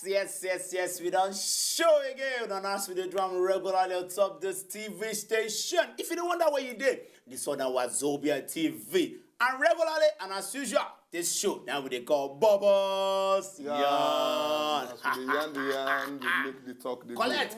Yes. We don't show again on us with the drum regularly on top this TV station. If you don't wonder what you did, this one was Wazobia TV. And regularly, and as usual, this show now we they call BOBOS. Yeah. Make the talk. Collect.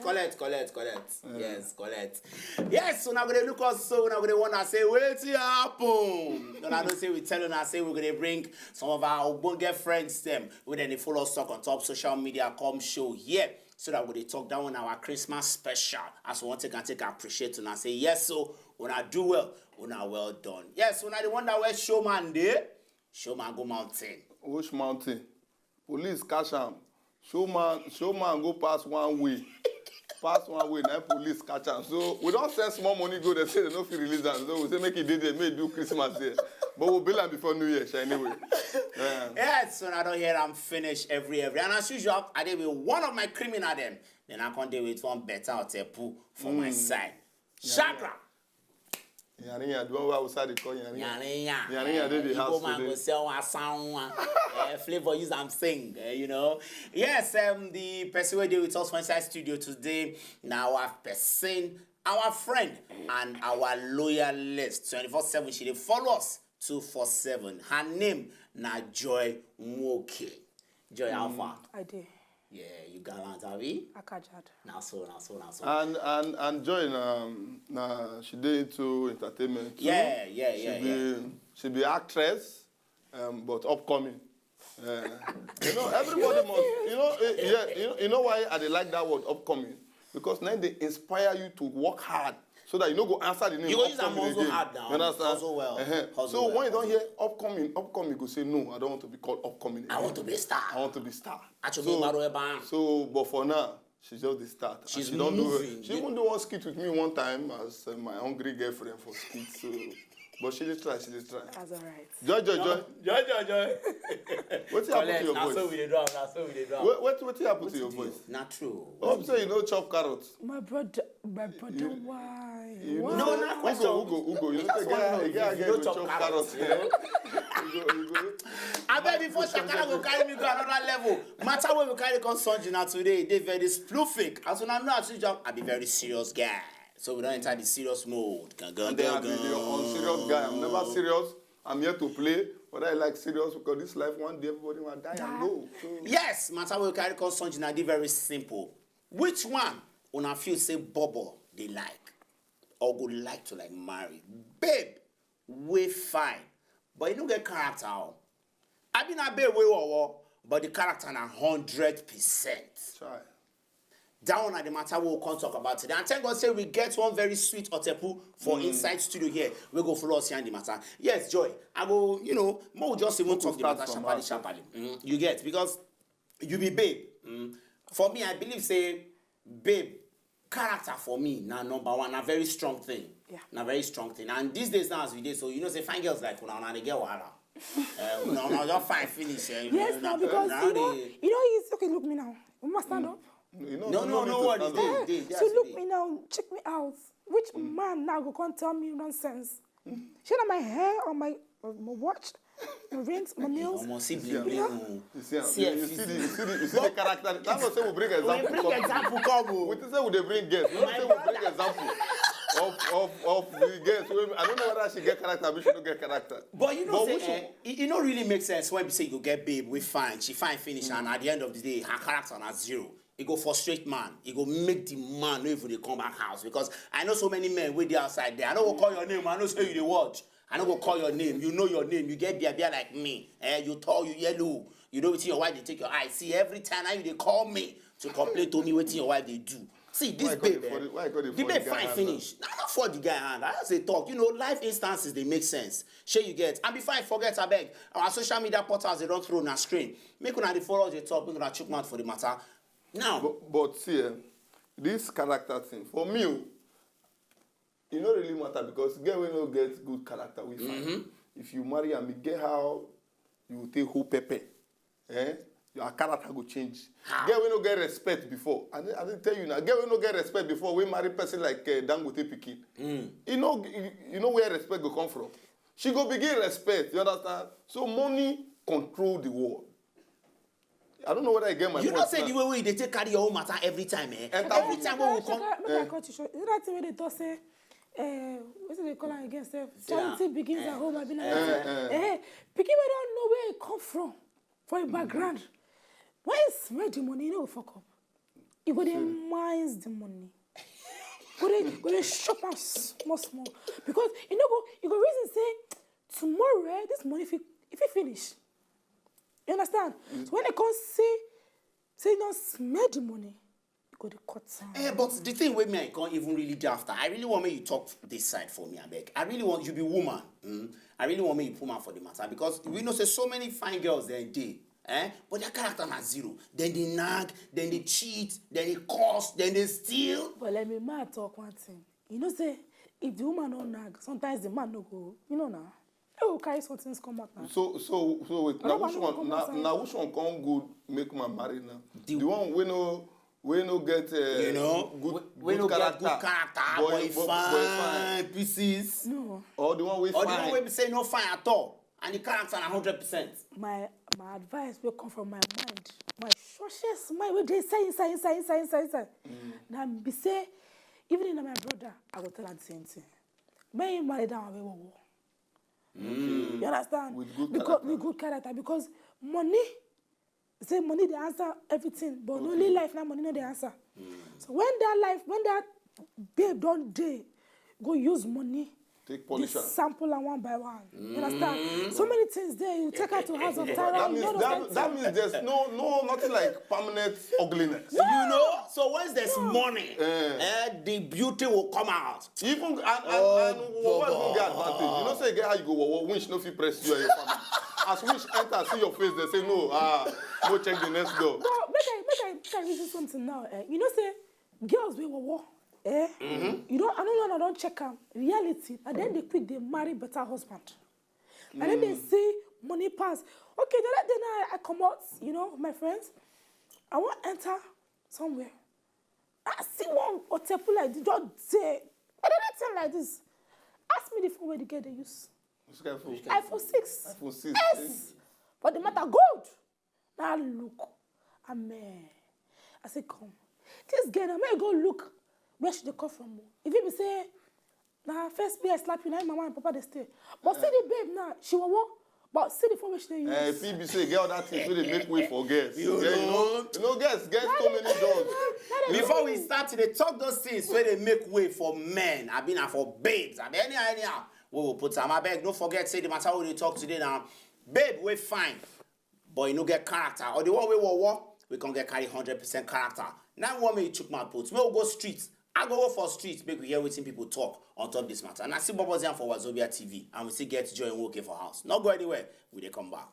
Yes, collect. Yes, so now we're going to look us, so now we're going to want to say, what's happen? And I don't say we tell you, I say we're going to bring some of our Obonge friends, them, with any follow us talk on top social media, come show here. So that when they talk down on our Christmas special, as we want to take appreciate and say, yes, so when I do well, when I well done. Yes, when I the one that where showman there, showman go mountain. Which mountain? Police catch him. Showman go pass one way. Now police catch him. So we don't send small money go. They say they don't feel release them. So we say make it day, may do Christmas there. But we'll bill them before New Year, anyway. Yes, so I don't hear I'm finished every. And as usual, I did with one of my criminal them. Then I can't deal with one better or tepu for my side. Chakra. Yarinya, do one outside the call Yarinya. Yarinya, they the house today. Go sell a sound, flavor use and sing, you know. Yes, the person who did with us from inside studio today, now our person, our friend, and our loyalist. 24/7, she did follow us 247. Her name na Joy Moke. Joy Alpha. I did. Yeah, you gallant, have you? Akajad. Now so. And Joy, she did into entertainment too. Yeah. She be actress, but upcoming. You know, everybody must. You know why I like that word upcoming? Because now they inspire you to work hard. So that you don't go answer the name. You go use them also hard now. You understand? Also well. So when you don't hear upcoming, you go say, no, I don't want to be called upcoming again. I want to be a star. So, but for now, she's just the start. She's she moving. She even do one skit with me one time as my hungry girlfriend for skit. So, but she did try. That's all right. Joy. What's happened to your voice? So we did do. What happened to your voice? Not true. I'm saying you know chop carrots. My brother, why? No, not question. Ugo. You know, you chop carrots. I bet before Shakara will carry me to another level. Matter where we carry consumption now today, they very sploofic. As soon as I know how to job, I be very serious guy. So we don't enter the serious mode. I'm serious guy. I'm never serious. I'm here to play. But I like serious because this life one day everybody will die and go. So. Yes, matter where we carry consumption, I did very simple. Which one on a few say Bobo they like or would like to like marry? Babe, we fine. But you don't get character. I been a babe but the character na 100%. Try. That one at the matter we'll come talk about today. And thank God say we get one very sweet otepu for inside studio here. We go follow us here in the matter. Yes, Joy. I go, more just even talk the matter sharply. You get, because you be babe. For me, I believe say, babe, character for me, now number one, a very strong thing. Yeah. A very strong thing. And these days now as we did, so say fine girls like una they get wahala. No, just fine finish. Yes, now because he's okay, look me now. We must stand up. No worries. So look me now, check me out. Which man now go come tell me nonsense? Should I my hair or my watch, my rings, my nails? You see the character. That was say we bring example. We bring example come. We say we bring guests. We say we bring example of the guests. I don't know whether she get character, but she don't get character. But it don't really make sense when we say you get babe, we fine, she fine finish, and at the end of the day, her character na zero. It go frustrate man. It go make the man know if they come back house. Because I know so many men with the outside there. I don't go call your name. I know say you the watch. I don't go call your name. You know your name. You get beer like me. You tall, you yellow. You know what your wife they take your eye. See every time now they call me to complain to me what your wife they do. See this babe. The babe fine finish. Not for the guy hand. I say talk. Life instances they make sense. Sure you get. And before I forget, I beg our social media portals they don't throw on a screen. Make una the follow the top. Make una chook mouth for the matter. Now, but see, this character thing for me, it don't really matter because girl will not get good character. We find if you marry and me, get how you will take whole pepper, your character will change. Girl will not get respect before. I didn't tell you now. Girl will not get respect before we marry person like Dangote Pikin. You know where respect will come from. She go begin respect. You understand? So money control the world. I don't know whether I get my You point not say now. the way they take carry your own matter every time, eh? Enter Every with time you. when we come. Make I cut you short. Is that thing where they talk say, what do they call it again? Say, charity begins at home. I be like, picking we don't know where it come from a background. When you smell the money, you know fuck up. You go there mines the money. Go there shop and small. Because you know you go reason say tomorrow this money if it finish. You understand? So when they come say you don't smell the money, you go to cut down. But the thing with me, I can't even really do after. I really want me you talk this side for me, I beg. I really want you be woman. I really want me you woman for the matter because we know say so many fine girls there day. But their character na zero. Then they nag, then they cheat, then they curse, then they steal. But let me talk one thing. You know say if the woman don't nag, sometimes the man no go. You know now. They will carry something come out now. So wait. Now which one come good make man marry now? The one we no get good character, boy fine pieces. No. Or the one we Or fine. the one we say no fine at all. And the character na 100%. My advice will come from my mind. My shortest mind will they say inside. Now be say, even in my brother, I will tell her the same thing. May you marry down away war. You understand? With good character. Because money they answer everything, but only life now money no they answer. So when that babe don't day go use money. Take polish. Sample and one by one. You understand? So many things there. You take her to house of terror. That means there's nothing like permanent ugliness. You know? So once there's money, the beauty will come out. Even what will get advantage? You know, say get how you go winch no fit press you and your family. As winch enter see your face, they say no. Go check the next door. No, make I reason something now. You know, say girls we war. You don't check them. Reality, and then they quick they marry better husband. And then they see money pass. Okay, then I come out, you know, my friends. I want to enter somewhere. I see one hotel like this, just say, anything like this. Ask me the phone where the girl they use. iPhone 6. iPhone 6. Yes. But the matter good. Now look. Amen. I say, come. This girl, I may go look. Where should they come from? If you be say, nah, first be I slap you, now mama and papa they stay. But see the babe now, she will walk. But see the phone where she use. If you be say, girl, that thing so they make way for girls. You know, girls so many doors. Before we start to talk those things where they make way for men, I mean for babes. I mean anyhow, we will put some. I beg, don't forget, say the matter what they talk today now. Babe, we fine, but you no get character. Or the one we will walk, we can get carry 100% character. Now one way you took my put. We will go streets. I go for streets, make we hear what people talk on top of this matter. And I see BOBOS here for Wazobia TV, and we still get to join working for house. Not go anywhere, we they come back.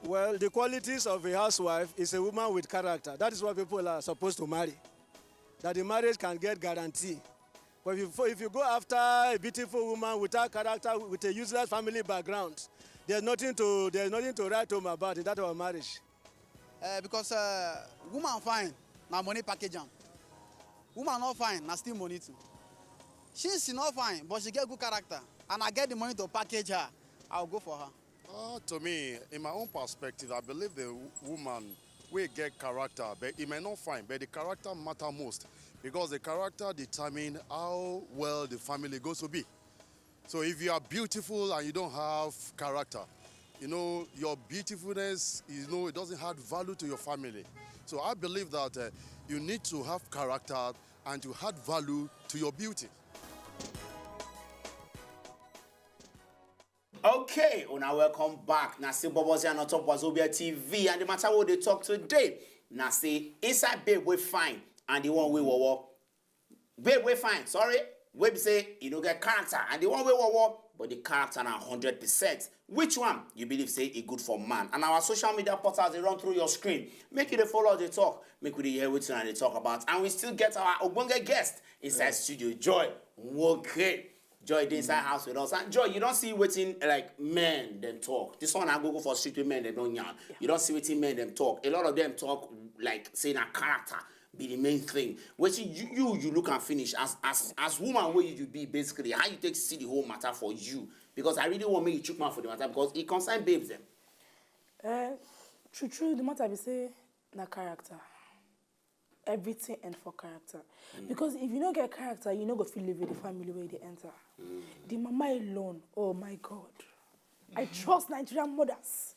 Well, the qualities of a housewife is a woman with character. That is what people are supposed to marry. That the marriage can get guarantee. But if you go after a beautiful woman without character, with a useless family background, there's nothing to write home about in that our marriage. Because woman fine, now money package am. Woman not fine, now still money too. She's not fine, but she get good character, and I get the money to package her. I'll go for her. To me, in my own perspective, I believe the woman will get character, but it may not fine, but the character matter most. Because the character determines how well the family goes to be. So if you are beautiful and you don't have character, you know, your beautifulness, you know, it doesn't add value to your family. So I believe that you need to have character and to add value to your beauty. Okay, now welcome back. Now see BOBOS here on top Wazobia TV, and the matter what they talk today. Now see inside babe we fine. And the one we war, babe, we fine. Sorry, we say you don't get character. And the one we war, but the character na 100%. Which one you believe say it good for man? And our social media portals they run through your screen. Make you the follow the talk. Make you the hear what they talk about. And we still get our Obonga guest inside studio, Joy. Okay. Joy the inside house with us. And Joy, you don't see waiting like men them talk. This one I go for street with men they don't yarn. You don't see waiting men them talk. A lot of them talk like saying a character. be the main thing. Which you look and finish as woman where you be basically how you take see the whole matter for you. Because I really want me to chook man for the matter because it concern babes them. True, the matter be say na character. Everything and for character. Because if you don't get character, you no go feel live with the family where they enter. The mama alone, oh my God. I trust Nigerian mothers.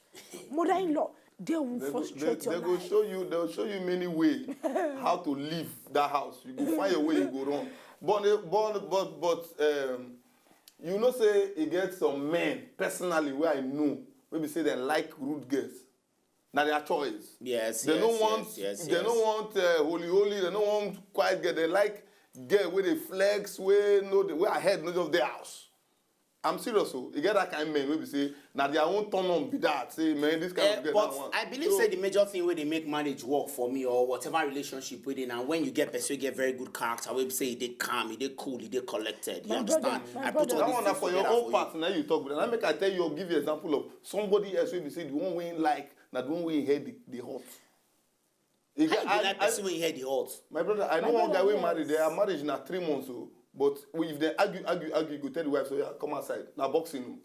Mother-in-law, they will frustrate your life. They'll show you many ways how to leave that house. You go find a way you go wrong. But you know say it gets some men personally where I know maybe say they like rude girls. Now their choice. They don't want holy. They don't want quiet girl. They like girl where they flex, where ahead not of their house. I'm serious, so you get that kind of men where we say now their own turn on be that. Say man, this kind of girl. But I believe say the major thing where they make marriage work for me or whatever relationship with it, and when you get person, you get very good character. We say they calm, they cool, they collected. You understand? I put that one for your own partner you talk with. And I make I tell you, give you an example of somebody else where we say the one way like. That when we hear the hot. I person when you hear the hot. My brother, I know one guy we married. Their marriage na 3 months. So, but if they argue, go tell the wife, so yeah, come outside. Now boxing.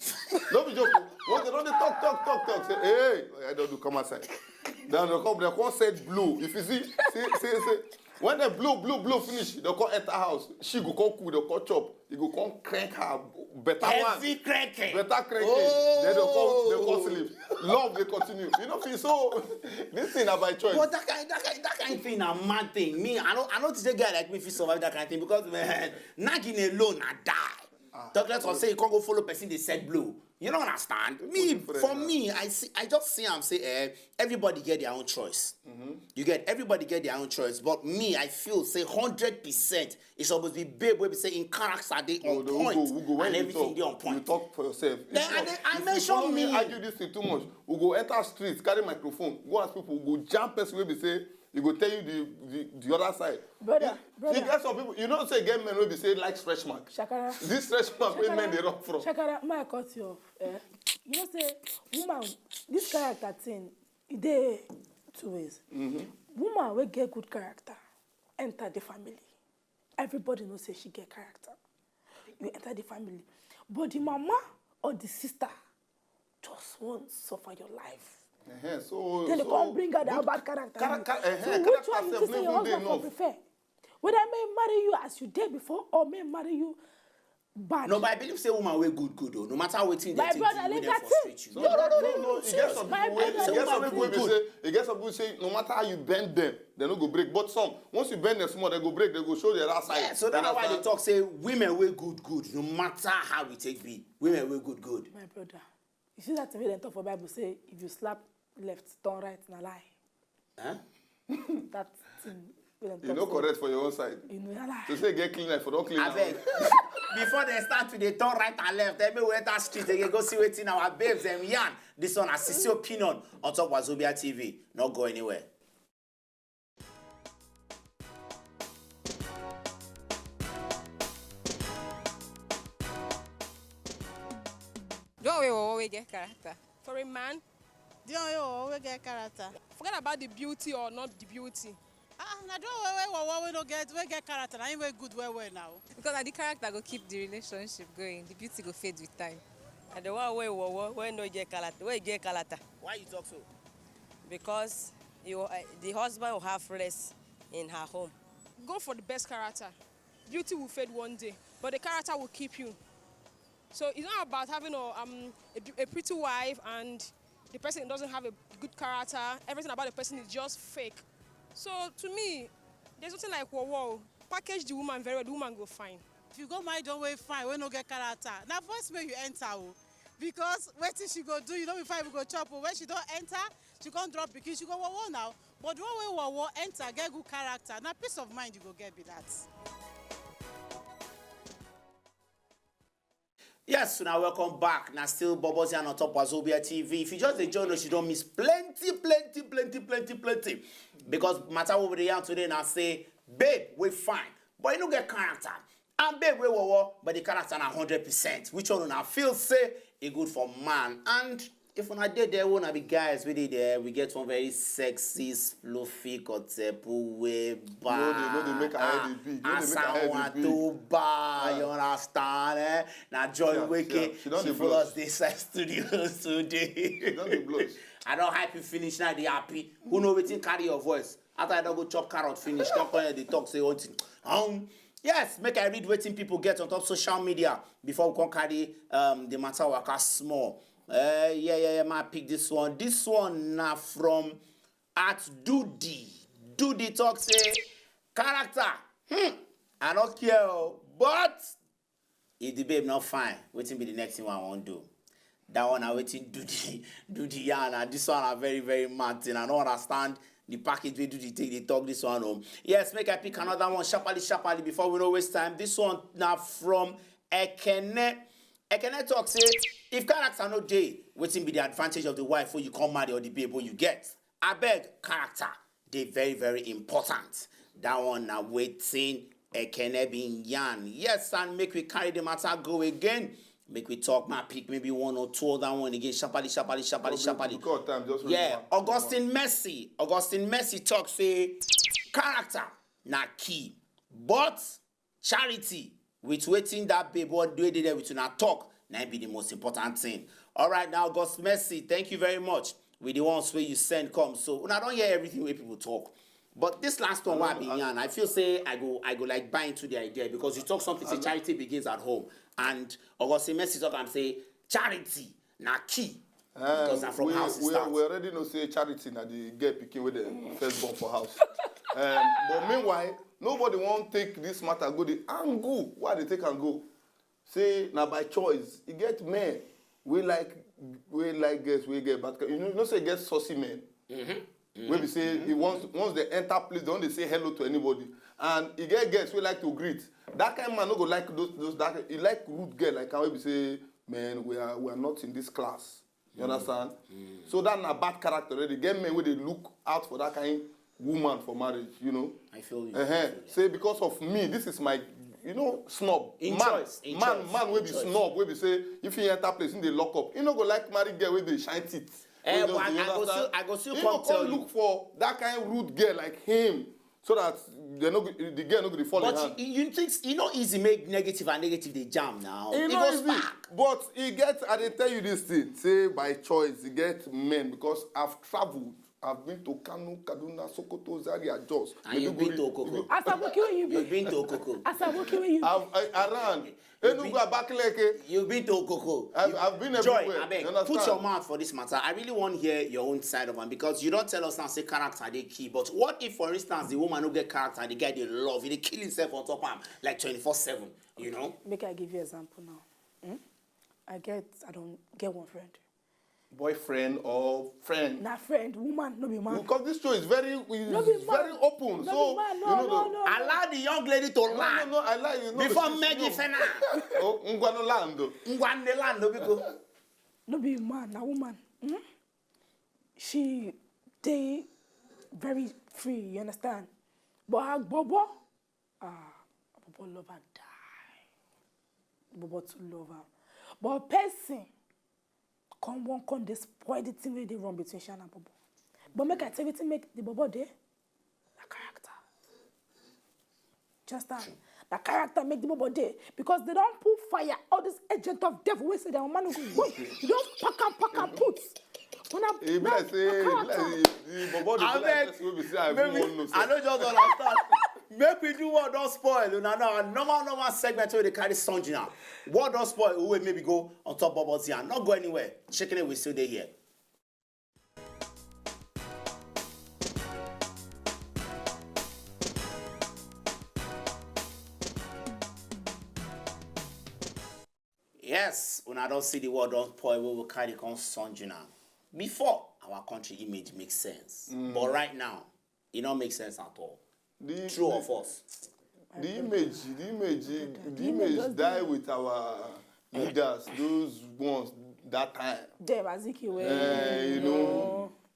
Don't be joking. Once they don't talk. Say, hey, I don't do come outside. Then they come set blow. If you see. When they blow finish, they come enter house. She go come cook, they come chop. You go come crank her better Heavy one. cranking. Better cranking. Oh. Then they come sleep. Love they continue. You know, feel so this thing are by choice. But that kind of thing a mad thing. Me, I don't think guy like me if you survive that kind of thing because man, nagging alone I die. Doctors will say you can't go follow person they said blue. You don't understand. I just see and say everybody get their own choice. You get everybody get their own choice. But me, I feel say 100% it's supposed to be babe where we say in character they on point and everything they on point. You talk for yourself. I mention me. Argue this thing too much. We go enter streets, carry microphone, go ask people, go jump person where we say. He go tell you the other side. Brother. You get some people, you don't say get men will be say like stretch mark. Shakara. This stretch mark where men they run from. Shakara, may I cut you off? You know say, woman, this character thing, they 2 ways. Woman will get good character, enter the family. Everybody knows say she get character. You enter the family. But the mama or the sister just won't suffer your life. Then they can't bring out that bad character. So which one you say your husband will prefer? Whether I may marry you as you did before or may marry you bad. No, but I believe say woman way good though. No matter what thing they my think brother, you, like they that frustrate you. No. You get some people say no matter how you bend them, they no go break. But some once you bend them small, they go break. They go show the other side. Yeah, so that's why they talk say women way good. No matter how we take be, women way good. My brother, you see that way they talk for Bible say if you slap left, turn right, na lie. Huh? That thing. You know correct for your own side. You know lie. To say get clean life for don't clean. I beg. Before they start to they turn right and left, everywhere that street they go see waiting our babes and yarn. This one is Sisio Opinion on top of Wazobia TV. Not go anywhere. Don't we get character? For a man, We get character. forget about the beauty or not the beauty. Na we get character. Na we good well now. Because the character go keep the relationship going. The beauty go fade with time. And the one where no get character, where get character. Why you talk so? Because the husband will have rest in her home. Go for the best character. Beauty will fade one day, but the character will keep you. So it's not about having a pretty wife and the person doesn't have a good character. Everything about the person is just fake. So to me, there's nothing like whoa. Package the woman very well, the woman go fine. If you go marry don't wait fine, we no get character. Now first way you enter, because wait till she go do, you know before we go chop. When she don't enter, she can't drop because she go now. But one way enter, get good character. Now peace of mind you go get be that. Yes, so now welcome back. Now still BOBOS here on top Wazobia TV. If you just join us, you don't miss plenty. Because matter over the year today, now say, babe, we fine, but you don't get character. And babe, we but the character na 100%. Which one now feel say it good for man and if I did there, wanna be guys with it there, we get one very sexy, fluffy, kotepu, way No, they make a head big. No, they make a head big. You understand? Eh? Now Joy Wake, she follow us this studios today. She don't dey blush. I don't hype you finish now, they happy. Who know wetin carry your voice? After I don't go chop carrot finish, don't come here, they talk, say one thing. Yes, make I read wetin people get on top social media before we can carry the matter waka small. Yeah, my pick this one. This one now from at Doody. Doody talk say character. I don't care, but if the babe not fine, waiting be the next thing I want to do. That one I waiting Doody yana. This one are very, very mad thing. I don't understand the package we do the take they talk this one home. Yes, make I pick another one sharply before we don't waste time. This one now from Ekene. Ekene talk say if character no day, waiting be the advantage of the wife when you come marry or the babe when you get. I beg character. They very, very important. That one now waiting Ekene being yan. Yes, and make we carry the matter go again. Make we talk, my pick maybe one or two other one again. Sharply. Time, just yeah, Augustine Messi talk say character na key, but charity with waiting that babe what do they there with una talk na be the most important thing. All right, now August Messi, thank you very much. With the ones where you send come, so una don't hear everything where people talk. But this last one, I feel say I go like buy into the idea because you talk something. Say charity begins at home, and Augustine Messi talk and say charity na key because I'm from house. We already know say charity na the get picking with the first born for house. But meanwhile, nobody won't take this matter go the angle. Why they take and go? Say now by choice, you get men we like girls we get bad. You know say get saucy men. When we say once they enter place, they don't say hello to anybody. And he get girls we like to greet. That kind of man no go like those that he like rude girl like how we say, man, we are not in this class. You understand? So that's a bad character already. Get men where they look out for that kind of woman for marriage, you know. I feel you. Say because of me, this is my snob. Man will be snob, will be say if he enter place in the lock up, you know go like marry girl with the shine teeth. I go still come tell you. Look for that kind of rude girl like him, so that the girl not going to fall in hand. But you think easy make negative and negative they jam now. It goes back. But he get, I tell you this thing, say by choice, he get men because I've traveled. I've been to Kano, Kaduna, Sokoto, Zaria, Jos. And you've been to Okoko. You've been to Okoko. I ran. You've been to Okoko. I've been everywhere. Joy, I beg, put your mouth for this matter. I really want to hear your own side of it because you don't tell us now say character they key. But what if, for instance, the woman who get character, the guy they love, he kill himself on top of him like 24/7, you know? Make I give you an example now. I don't get one friend. Boyfriend or friend? Not friend, woman, no be man. Because this show is very open. No, allow the young lady to land. No, I like you. Before Maggie Fena. Oh, Ngwano Lando. Because no be man, a woman. She they very free, you understand? But her Bobo, Bobo love her die. Bobo to love her. But person come they spoil the thing where they run between Shan and Bobo. But make I tell you to make the Bobo there, the character. Just that. The character make the Bobo there. Because they don't put fire. All this agent of devil, we say that man will go. You don't pack and put. When I don't just understand. Make we do what don't spoil. Normal segment where they carry song now. What don't spoil, we will maybe go on top of us here. Not go anywhere. Checking it, we still there here. Yes, when I don't see the word don't spoil, we will carry on song now. Before, our country image makes sense. But right now, it don't make sense at all. True or false? The image die with our leaders, those ones that time. Them Azikiwe.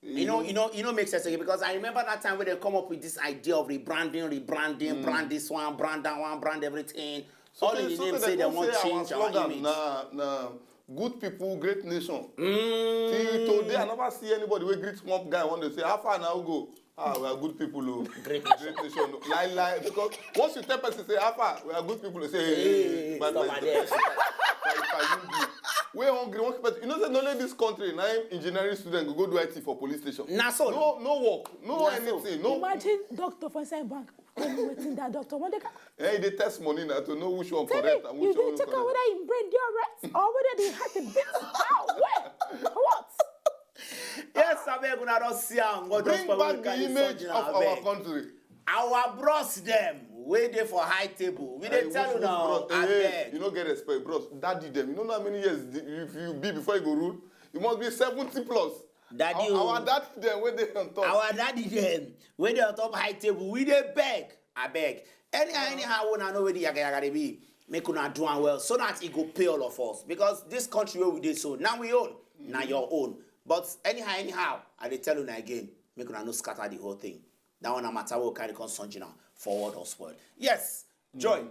You know, makes sense again because I remember that time when they come up with this idea of rebranding, brand this one, brand that one, brand everything. All in the name say they want change our image. Good people, great nation. Till today, I never see anybody wey greet one guy one day say, how far now go? Ah, we are good people, oh. Great nation. Lie. Because once you tell person say, how far? We are good people, they say, hey, but we hungry, one person. You know, say only this country, now engineering student go do IT for police station. Nah, so no work, no anything. No. Imagine doctor for inside bank. Waiting that doctor. When they can... Hey, they test money now to know which one correct and which one you check out whether he brain right or whether they had the bits out. Where? What? Yes, I beg una don't see am. Bring back the image of our country. Our bros them, wait there for high table. We dey tell you now, I beg. You don't get respect, bros. Daddy them. You know how many years if you be before you go rule? You must be 70 plus. Daddy, our daddy them, where they on top. Our daddy them, where they on top high table. We dey beg. I beg. Anyhow, when I know where the yaga dey be, make una do am well so that it go pay all of us. Because this country where we did so, now we own, now your own. But anyhow, I dey tell you now again, make una no scatter the whole thing. That one no matter what carry concern now, forward or spoil. Yes, Joy,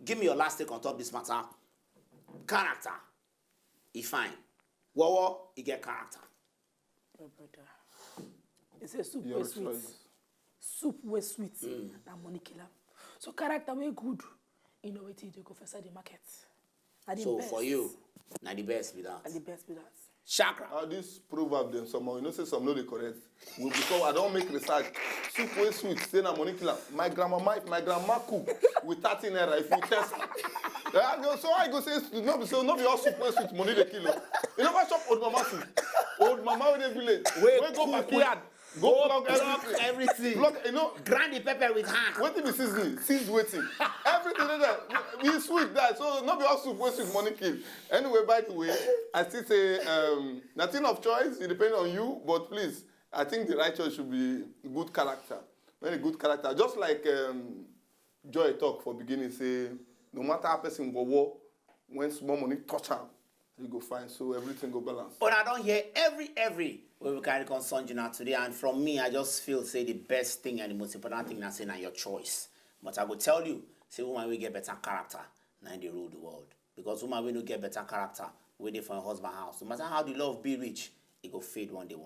give me your last take on top this matter. Character, he fine. Wawa, he get character. My brother, it's a soup with sweet. Soup with sweet. That money killer. So character way good. You know what you do go first at the market. So best. For you, now the best with that. And the best with that. Chakra. This proverb them somehow, you know, say some know they correct. Because I don't make research. Soup way sweet, say na money killer. My grandma cook with 13 naira if you test. So I go say, no be all soup way sweet, money they kill. You never shop old mama soup. Old mama in the village. Wait, go backyard. Go plug everything. Plug, you know, grind the pepper with hand. Waiting be seasoning, seeds waiting. Everything like that. We sweet that. So not be all soup way sweet, money kill. Anyway, by the way, I still say nothing of choice. It depends on you, but please, I think the right choice should be good character. Very good character. Just like Joy talk for beginning, say no matter how person go war, when small money touch am, you go find so everything go balance. But I don't hear every when we carry concern you now today, and from me, I just feel say the best thing and the most important thing I say now your choice. But I will tell you, say woman will get better character, now they rule the world. Because woman will not get better character, waiting for a husband house. No matter how the love be rich, it go fade one day.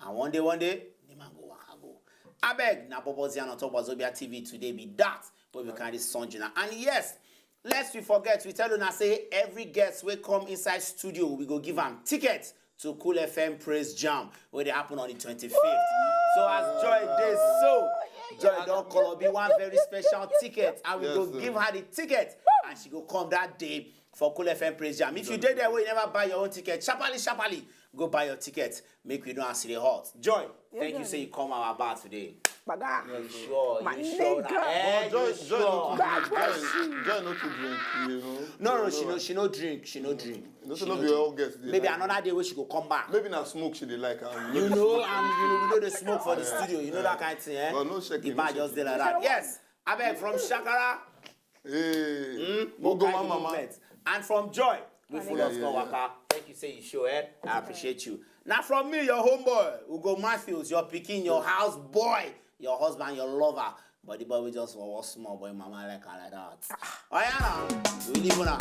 And one day, the man go waka go. I beg, na BOBOS on top Wazobia TV today be that, where we carry Sonjina. And yes, lest we forget, we tell you now say every guest will come inside studio, we go give them tickets to Cool FM Praise Jam, where they happen on the 25th. So as Joy did so, Joy don't call be one very special ticket, and we go give her the ticket, and she go come that day for Cool FM Praise Jam. If you did that way, you never buy your own ticket, sharply, go buy your ticket, make we know and see the hot. Joy, thank you, say you come our bar today. Baga. You sure? My You sure? nigga. Joy no to drink, you know. No, she no drink. She no drink. No, so not be all guests. Maybe another day where she go come back. Maybe not smoke she dey like. You know, and we know the smoke for the studio. You know that kind of thing, eh? But no shaking. The bar just did like that. Yes, I beg from Shakara. Hey, Mogo Mama. And from Joy, we full of Waka. Thank you, say you show, eh? I appreciate you. Now from me, your homeboy, Ugo Matthews, your picking, your house boy, your husband, your lover. But the boy we just was small boy, mama like that. Oh yeah, now we live on.